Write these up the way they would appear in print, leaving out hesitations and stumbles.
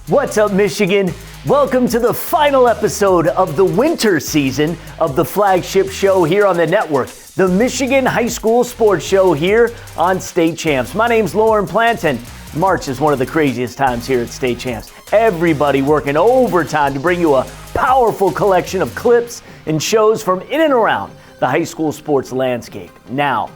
What's up, Michigan? Welcome to the final episode of the winter season of the flagship show here on the network, the Michigan High School Sports Show here on State Champs. My name's Lorne Plant, and March is one of the craziest times here at State Champs. Everybody working overtime to bring you a powerful collection of clips and shows from in and around the high school sports landscape. Now,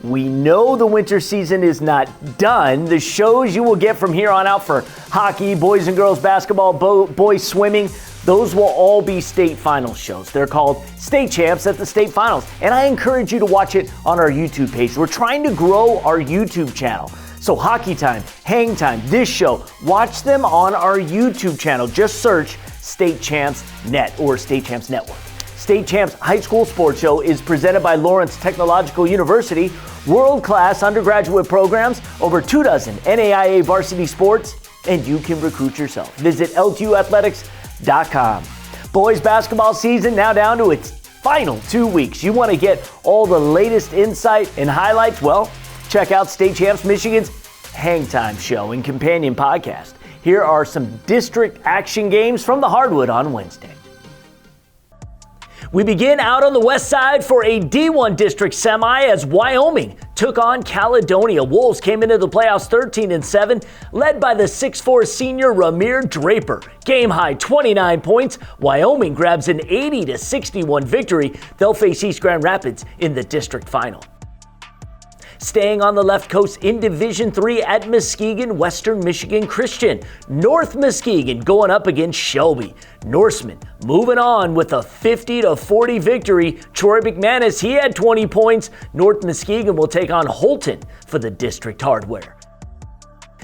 we know the winter season is not done. The shows you will get from here on out for hockey, boys and girls basketball, boys swimming, those will all be state finals shows. They're called State Champs at the state finals. And I encourage you to watch it on our YouTube page. We're trying to grow our YouTube channel. So Hockey Time, Hang Time, this show, watch them on our YouTube channel. Just search State Champs Net or State Champs Network. State Champs High School Sports Show is presented by Lawrence Technological University. World-class undergraduate programs, over 24 NAIA varsity sports, and you can recruit yourself. Visit LTUathletics.com. Boys basketball season now down to its final 2 weeks. You want to get all the latest insight and highlights? Well, check out State Champs Michigan's Hang Time show and companion podcast. Here are some district action games from the hardwood on Wednesday. We begin out on the west side for a D1 district semi as Wyoming took on Caledonia. Wolves came into the playoffs 13-7, led by the 6'4 senior Ramir Draper. Game high 29 points. Wyoming grabs an 80-61 victory. They'll face East Grand Rapids in the district final. Staying on the left coast in Division III at Muskegon, Western Michigan Christian. North Muskegon going up against Shelby. Norseman moving on with a 50-40 victory. Troy McManus, he had 20 points. North Muskegon will take on Holton for the district hardware.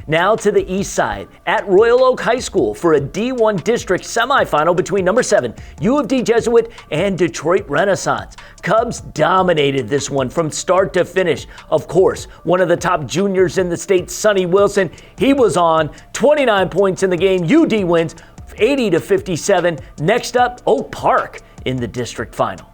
Now to the east side at Royal Oak High School for a D1 district semifinal between number 7 U of D Jesuit and Detroit Renaissance. Cubs dominated this one from start to finish. Of course, one of the top juniors in the state, Sonny Wilson, he was on 29 points in the game. UD wins 80-57. Next up, Oak Park in the district final.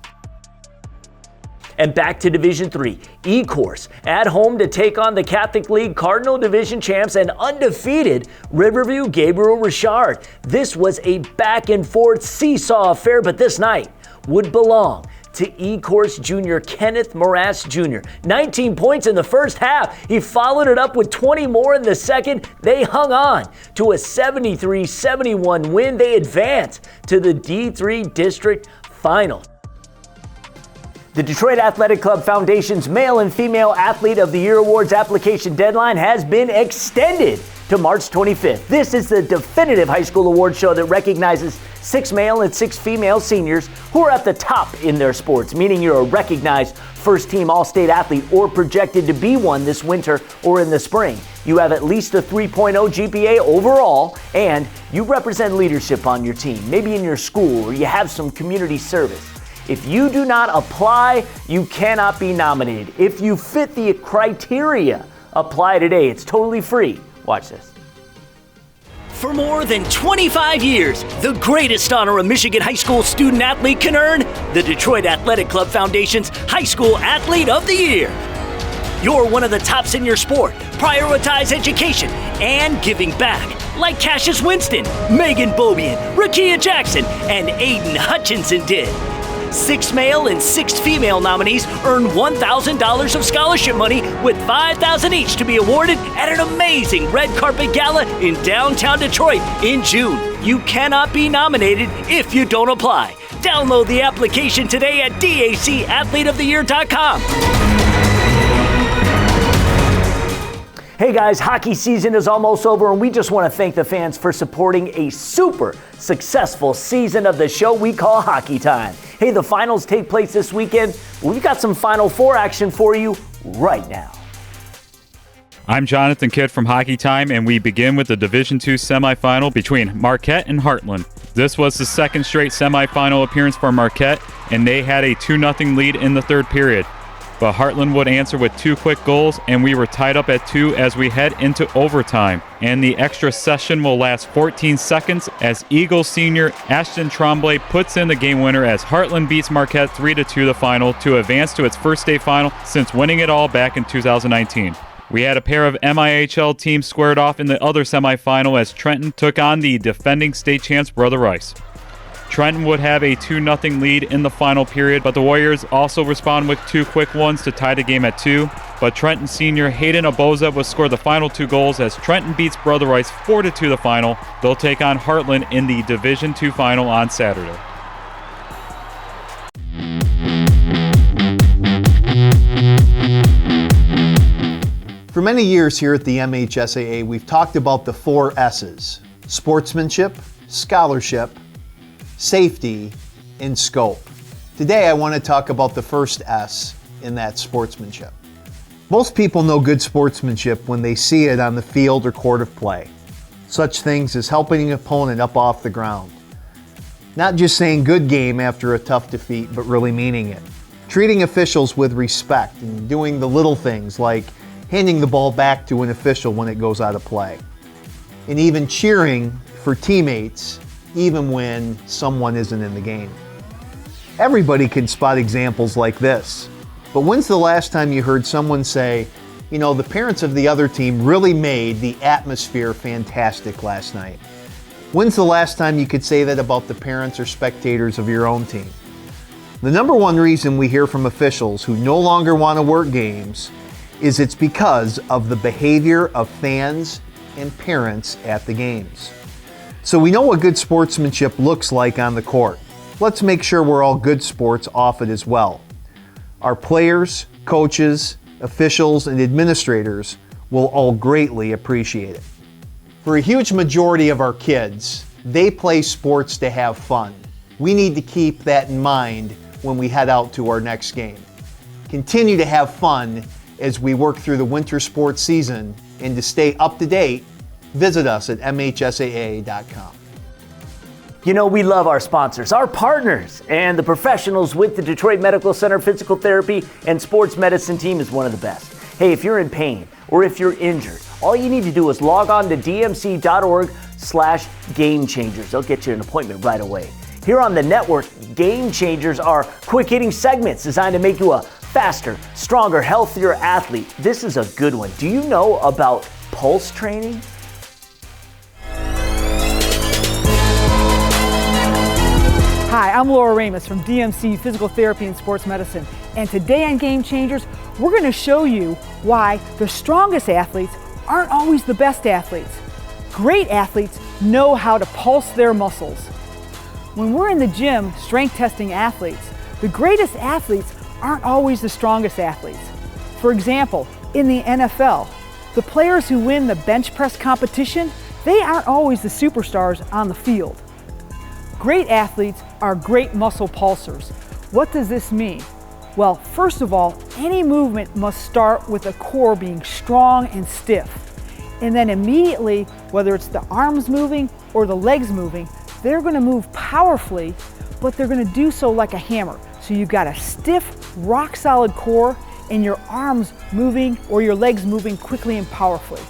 And back to Division III, E-Course at home to take on the Catholic League Cardinal Division champs and undefeated Riverview Gabriel Richard. This was a back and forth seesaw affair, but this night would belong to E-Course junior Kenneth Morass Jr. 19 points in the first half. He followed it up with 20 more in the second. They hung on to a 73-71 win. They advance to the D3 district final. The Detroit Athletic Club Foundation's Male and Female Athlete of the Year Awards application deadline has been extended to March 25th. This is the definitive high school award show that recognizes 6 male and 6 female seniors who are at the top in their sports, meaning you're a recognized first-team All-State athlete or projected to be one this winter or in the spring. You have at least a 3.0 GPA overall, and you represent leadership on your team, maybe in your school, or you have some community service. If you do not apply, you cannot be nominated. If you fit the criteria, apply today. It's totally free. Watch this. For more than 25 years, the greatest honor a Michigan high school student athlete can earn, the Detroit Athletic Club Foundation's High School Athlete of the Year. You're one of the tops in your sport. Prioritize education and giving back, like Cassius Winston, Megan Bobian, Rakia Jackson, and Aiden Hutchinson did. 6 male and 6 female nominees earn $1,000 of scholarship money with $5,000 each to be awarded at an amazing red carpet gala in downtown Detroit in June. You cannot be nominated if you don't apply. Download the application today at dacathleteoftheyear.com. Hey guys, hockey season is almost over, and we just want to thank the fans for supporting a super successful season of the show we call Hockey Time. Hey, the finals take place this weekend. We've got some Final Four action for you right now. I'm Jonathan Kidd from Hockey Time, and we begin with the Division II semifinal between Marquette and Heartland. This was the second straight semifinal appearance for Marquette, and they had a 2-0 lead in the third period. But Heartland would answer with 2 quick goals, and we were tied up at 2 as we head into overtime. And the extra session will last 14 seconds as Eagles senior Ashton Tremblay puts in the game winner as Heartland beats Marquette 3-2 the final to advance to its first state final since winning it all back in 2019. We had a pair of MIHL teams squared off in the other semifinal as Trenton took on the defending state champs Brother Rice. Trenton would have a 2-0 lead in the final period, but the Warriors also respond with 2 quick ones to tie the game at 2. But Trenton senior Hayden Aboza would score the final 2 goals as Trenton beats Brother Rice 4-2 the final. They'll take on Heartland in the Division II final on Saturday. For many years here at the MHSAA, we've talked about the 4 S's: sportsmanship, scholarship, safety, and scope. Today I want to talk about the first S in that, sportsmanship. Most people know good sportsmanship when they see it on the field or court of play. Such things as helping an opponent up off the ground. Not just saying good game after a tough defeat, but really meaning it. Treating officials with respect and doing the little things like handing the ball back to an official when it goes out of play. And even cheering for teammates even when someone isn't in the game. Everybody can spot examples like this. But when's the last time you heard someone say, you know, the parents of the other team really made the atmosphere fantastic last night? When's the last time you could say that about the parents or spectators of your own team? The number one reason we hear from officials who no longer want to work games is it's because of the behavior of fans and parents at the games. So we know what good sportsmanship looks like on the court. Let's make sure we're all good sports off it as well. Our players, coaches, officials, and administrators will all greatly appreciate it. For a huge majority of our kids, they play sports to have fun. We need to keep that in mind when we head out to our next game. Continue to have fun as we work through the winter sports season, and to stay up to date, visit us at mhsaa.com. You know, we love our sponsors, our partners, and the professionals with the Detroit Medical Center Physical Therapy and Sports Medicine team is one of the best. Hey, if you're in pain or if you're injured, all you need to do is log on to dmc.org/Game Changers. They'll get you an appointment right away. Here on the network, Game Changers are quick-hitting segments designed to make you a faster, stronger, healthier athlete. This is a good one. Do you know about pulse training? Hi, I'm Laura Ramus from DMC Physical Therapy and Sports Medicine, and today on Game Changers, we're going to show you why the strongest athletes aren't always the best athletes. Great athletes know how to pulse their muscles. When we're in the gym strength testing athletes, the greatest athletes aren't always the strongest athletes. For example, in the NFL, the players who win the bench press competition, they aren't always the superstars on the field. Great athletes are great muscle pulsers. What does this mean? Well, first of all, any movement must start with the core being strong and stiff. And then immediately, whether it's the arms moving or the legs moving, they're going to move powerfully, but they're going to do so like a hammer. So you've got a stiff, rock-solid core and your arms moving or your legs moving quickly and powerfully.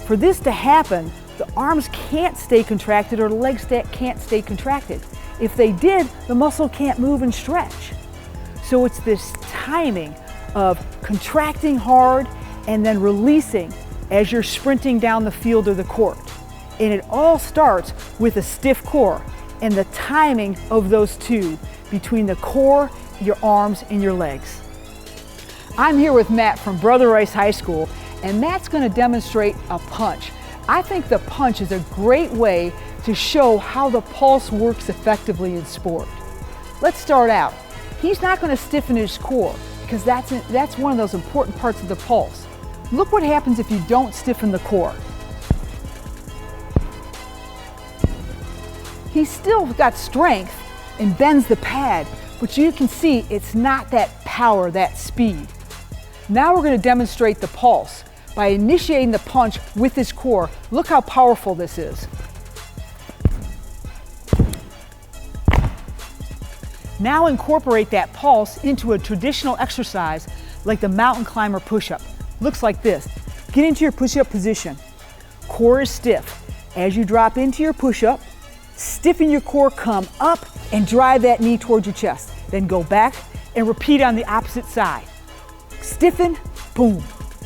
For this to happen, the arms can't stay contracted or the legs can't stay contracted. If they did, the muscle can't move and stretch. So it's this timing of contracting hard and then releasing as you're sprinting down the field or the court. And it all starts with a stiff core and the timing of those two between the core, your arms, and your legs. I'm here with Matt from Brother Rice High School, and Matt's going to demonstrate a punch. I think the punch is a great way to show how the pulse works effectively in sport. Let's start out. He's not going to stiffen his core because that's one of those important parts of the pulse. Look what happens if you don't stiffen the core. He's still got strength and bends the pad, but you can see it's not that power, that speed. Now we're going to demonstrate the pulse by initiating the punch with his core. Look how powerful this is. Now incorporate that pulse into a traditional exercise like the mountain climber push-up. Looks like this. Get into your push-up position. Core is stiff. As you drop into your push-up, stiffen your core, come up and drive that knee towards your chest. Then go back and repeat on the opposite side. Stiffen, boom,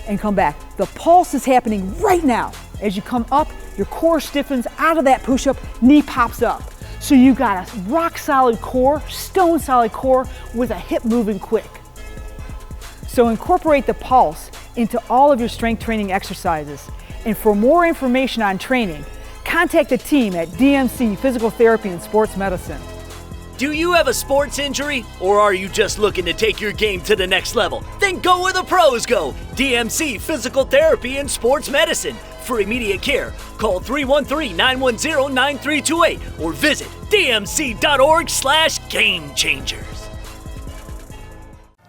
and come back. The pulse is happening right now. As you come up, your core stiffens out of that push-up, knee pops up. So you got a rock solid core, stone solid core with a hip moving quick. So incorporate the pulse into all of your strength training exercises. And for more information on training, contact the team at DMC Physical Therapy and Sports Medicine. Do you have a sports injury, or are you just looking to take your game to the next level? Then go where the pros go. DMC Physical Therapy and Sports Medicine. For immediate care, call 313-910-9328 or visit dmc.org/gamechangers.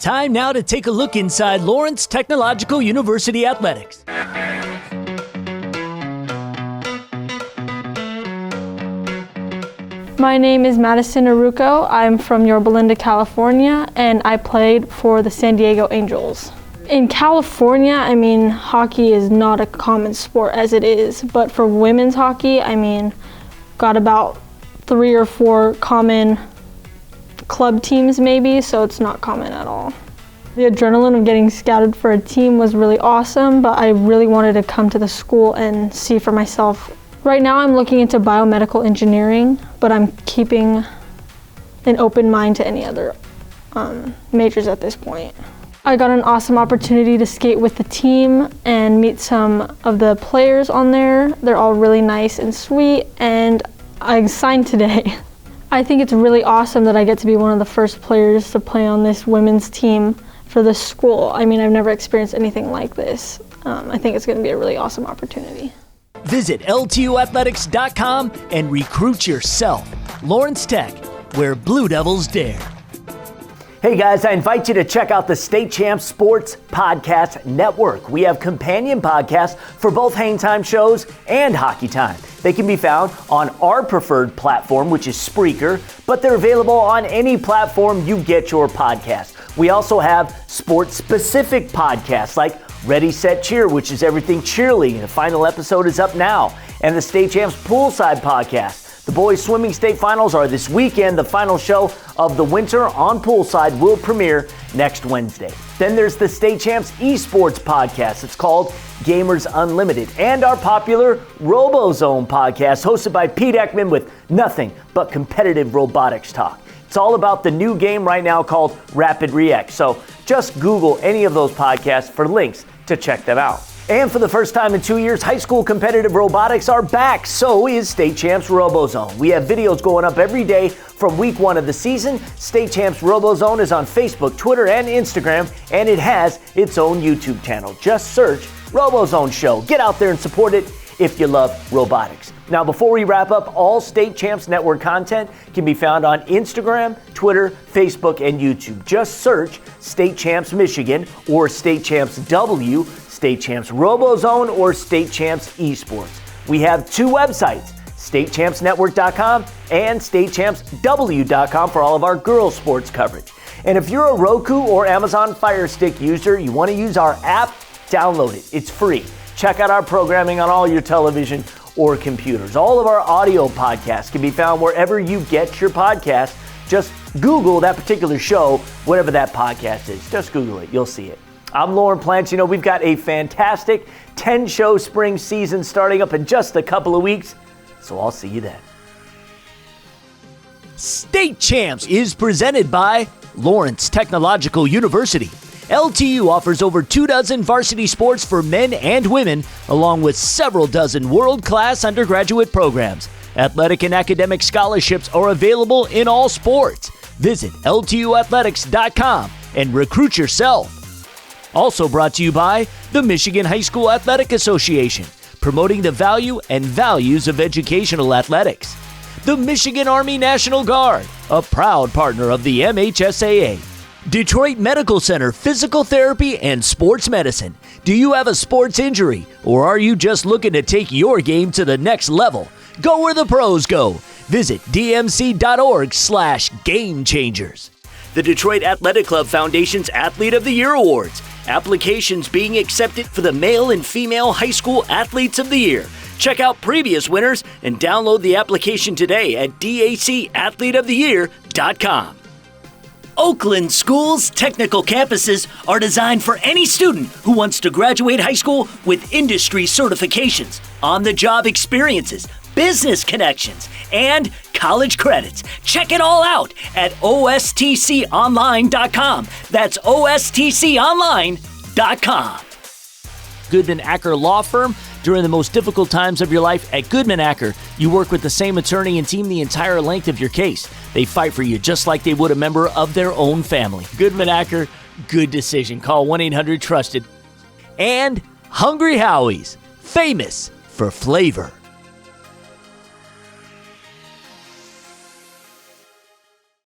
Time now to take a look inside Lawrence Technological University Athletics. My name is Madison Aruco. I'm from Yorba Linda, California, and I played for the San Diego Angels. In California, hockey is not a common sport as it is, but for women's hockey, got about 3 or 4 common club teams maybe, so it's not common at all. The adrenaline of getting scouted for a team was really awesome, but I really wanted to come to the school and see for myself. Right now I'm looking into biomedical engineering, but I'm keeping an open mind to any other majors at this point. I got an awesome opportunity to skate with the team and meet some of the players on there. They're all really nice and sweet, and I signed today. I think it's really awesome that I get to be one of the first players to play on this women's team for the school. I've never experienced anything like this. I think it's going to be a really awesome opportunity. Visit LTUathletics.com and recruit yourself. Lawrence Tech, where Blue Devils dare. Hey guys, I invite you to check out the State Champs Sports Podcast Network. We have companion podcasts for both Hang Time shows and Hockey Time. They can be found on our preferred platform, which is Spreaker, but they're available on any platform you get your podcast. We also have sports-specific podcasts like Ready, Set, Cheer, which is everything cheerleading. The final episode is up now. And the State Champs Poolside Podcast. The boys swimming state finals are this weekend. The final show of the winter on Poolside will premiere next Wednesday. Then there's the State Champs Esports Podcast. It's called Gamers Unlimited. And our popular RoboZone Podcast, hosted by Pete Ekman with nothing but competitive robotics talk. It's all about the new game right now called Rapid React. So just Google any of those podcasts for links to check them out. And for the first time in 2 years, high school competitive robotics are back. So is State Champs RoboZone. We have videos going up every day from week 1 of the season. State Champs RoboZone is on Facebook, Twitter, and Instagram, and it has its own YouTube channel. Just search RoboZone Show. Get out there and support it if you love robotics. Now, before we wrap up, all State Champs Network content can be found on Instagram, Twitter, Facebook, and YouTube. Just search State Champs Michigan or State Champs W, State Champs RoboZone, or State Champs Esports. We have 2 websites, StateChampsNetwork.com and StateChampsW.com for all of our girls sports coverage. And if you're a Roku or Amazon Fire Stick user, you want to use our app, download it. It's free. Check out our programming on all your television or computers. All of our audio podcasts can be found wherever you get your podcast. Just Google that particular show, whatever that podcast is. Just Google it. You'll see it. I'm Lorne Plant. We've got a fantastic 10-show spring season starting up in just a couple of weeks, so I'll see you then. State Champs is presented by Lawrence Technological University. LTU offers over 24 varsity sports for men and women, along with several dozen world-class undergraduate programs. Athletic and academic scholarships are available in all sports. Visit LTUathletics.com and recruit yourself. Also brought to you by the Michigan High School Athletic Association, promoting the value and values of educational athletics. The Michigan Army National Guard, a proud partner of the MHSAA. Detroit Medical Center Physical Therapy and Sports Medicine. Do you have a sports injury, or are you just looking to take your game to the next level? Go where the pros go. Visit dmc.org/gamechangers. The Detroit Athletic Club Foundation's Athlete of the Year Awards. Applications being accepted for the male and female high school athletes of the year. Check out previous winners and download the application today at dacathleteoftheyear.com. Oakland School's technical campuses are designed for any student who wants to graduate high school with industry certifications, on-the-job experiences, business connections, and college credits. Check it all out at ostconline.com. That's ostconline.com. Goodman Acker Law Firm. During the most difficult times of your life at Goodman Acker, you work with the same attorney and team the entire length of your case. They fight for you just like they would a member of their own family. Goodman Acker, good decision. Call 1-800-TRUSTED. And Hungry Howie's, famous for flavor.